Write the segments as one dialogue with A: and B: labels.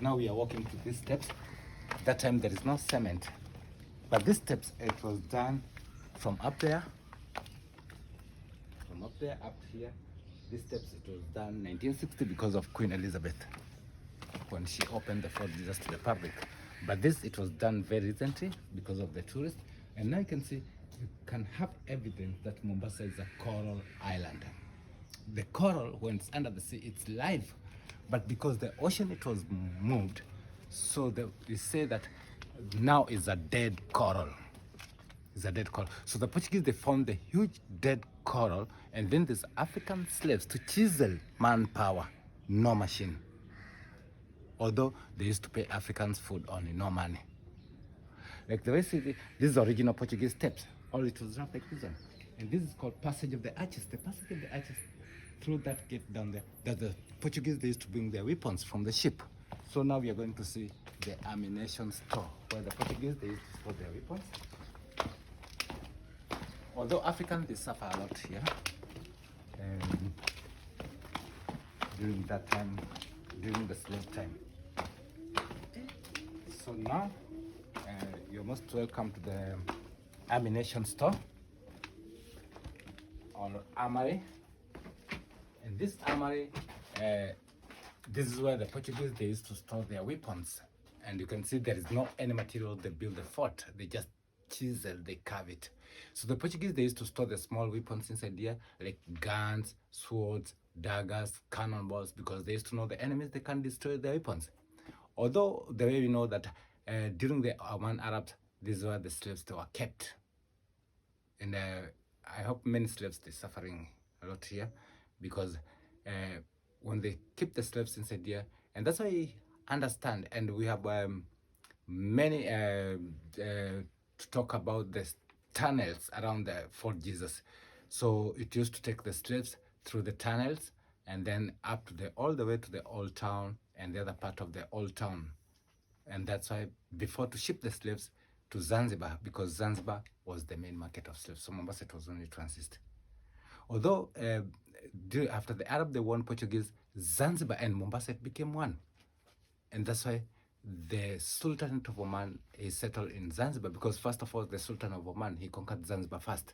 A: Now we are walking to these steps. That time there is no cement, but these steps, it was done from up there up here. These steps, it was done 1960 because of Queen Elizabeth when she opened the Fort Jesus to the public. But this, it was done very recently because of the tourists. And now you can see, you can have evidence that Mombasa is a coral island. The coral, when it's under the sea, it's live. But because the ocean, it was moved, so they say that now is a dead coral. It's a dead coral. So the Portuguese, they found the huge dead coral, and then there's African slaves to chisel manpower, no machine. Although they used to pay Africans food only, no money. Like the way these is original Portuguese steps. All it was rough like this one. And this is called Passage of the Arches. The Passage of the Arches, through that gate down there, that the Portuguese, they used to bring their weapons from the ship. So now we are going to see the ammunition store, where the Portuguese, they used to store their weapons. Although Africans, they suffer a lot here. During that time, during the slave time. So now, you're most welcome to the ammunition store or armory. And this armory, this is where the Portuguese, they used to store their weapons. And you can see there is no any material they build the fort. They just chisel, they carve it. So the Portuguese, they used to store the small weapons inside here, like guns, swords, daggers, cannonballs, because they used to know the enemies, they can destroy their weapons. Although the way we know that during the Oman Arabs, these were the slaves that were kept. And I hope many slaves, they're suffering a lot here, because when they keep the slaves inside here, and that's why I understand, and we have many to talk about the tunnels around the Fort Jesus. So it used to take the slaves through the tunnels and then up to all the way to the old town and the other part of the old town. And that's why before, to ship the slaves to Zanzibar, because Zanzibar was the main market of slaves. So Mombasa, it was only transit. Although after the Arab, they won Portuguese, Zanzibar and Mombasa, it became one. And that's why the Sultanate of Oman is settled in Zanzibar, because first of all, the Sultan of Oman, he conquered Zanzibar first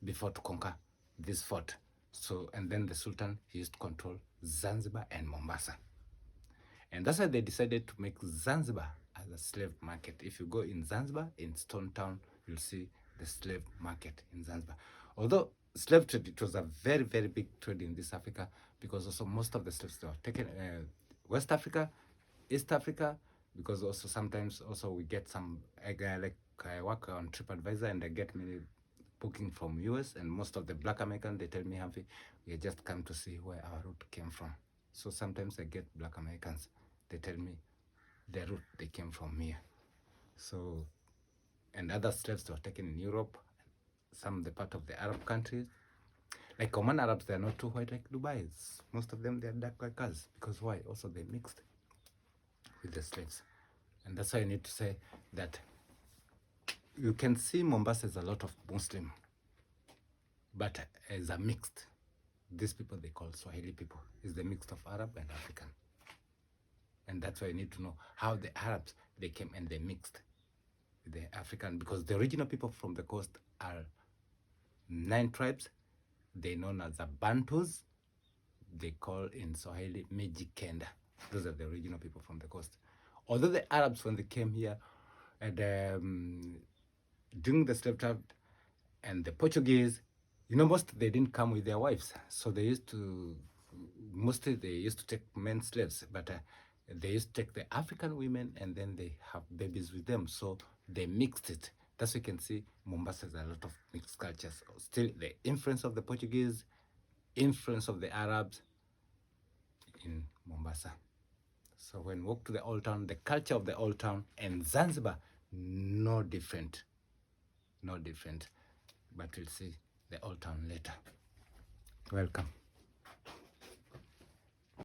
A: before to conquer this fort. So, and then the Sultan, he used to control Zanzibar and Mombasa. And that's why they decided to make Zanzibar as a slave market. If you go in Zanzibar, in Stone Town, you'll see the slave market in Zanzibar. Although slave trade, it was a very, very big trade in this Africa, because also most of the slaves, they were taken West Africa, East Africa, because also sometimes also we get some, like I work on TripAdvisor and I get many booking from US, and most of the Black Americans, they tell me, Humphrey, we just come to see where our route came from. So sometimes I get Black Americans, they tell me the route they came from here. So, and other slaves were taken in Europe, some the part of the Arab countries. Like Oman Arabs, they are not too white like Dubai. Most of them, they are dark like us. Because why? Also, they mixed with the slaves. And that's why I need to say that you can see Mombasa is a lot of Muslim, but as a mixed. These people they call Swahili people is the mix of Arab and African. And that's why you need to know how the Arabs, they came and they mixed with the African, because the original people from the coast are 9 tribes. They're known as the Bantus. They call in Swahili Mijikenda. Those are the original people from the coast. Although the Arabs, when they came here, and during the slave trade, and the Portuguese, you know, most they didn't come with their wives, so they used to, mostly they used to take men slaves, but they used to take the African women and then they have babies with them, so they mixed it. That's why you can see Mombasa has a lot of mixed cultures. Still, the influence of the Portuguese, influence of the Arabs in Mombasa. So when we walk to the old town, the culture of the old town and Zanzibar, no different. No different. But we'll see the old town later. Welcome.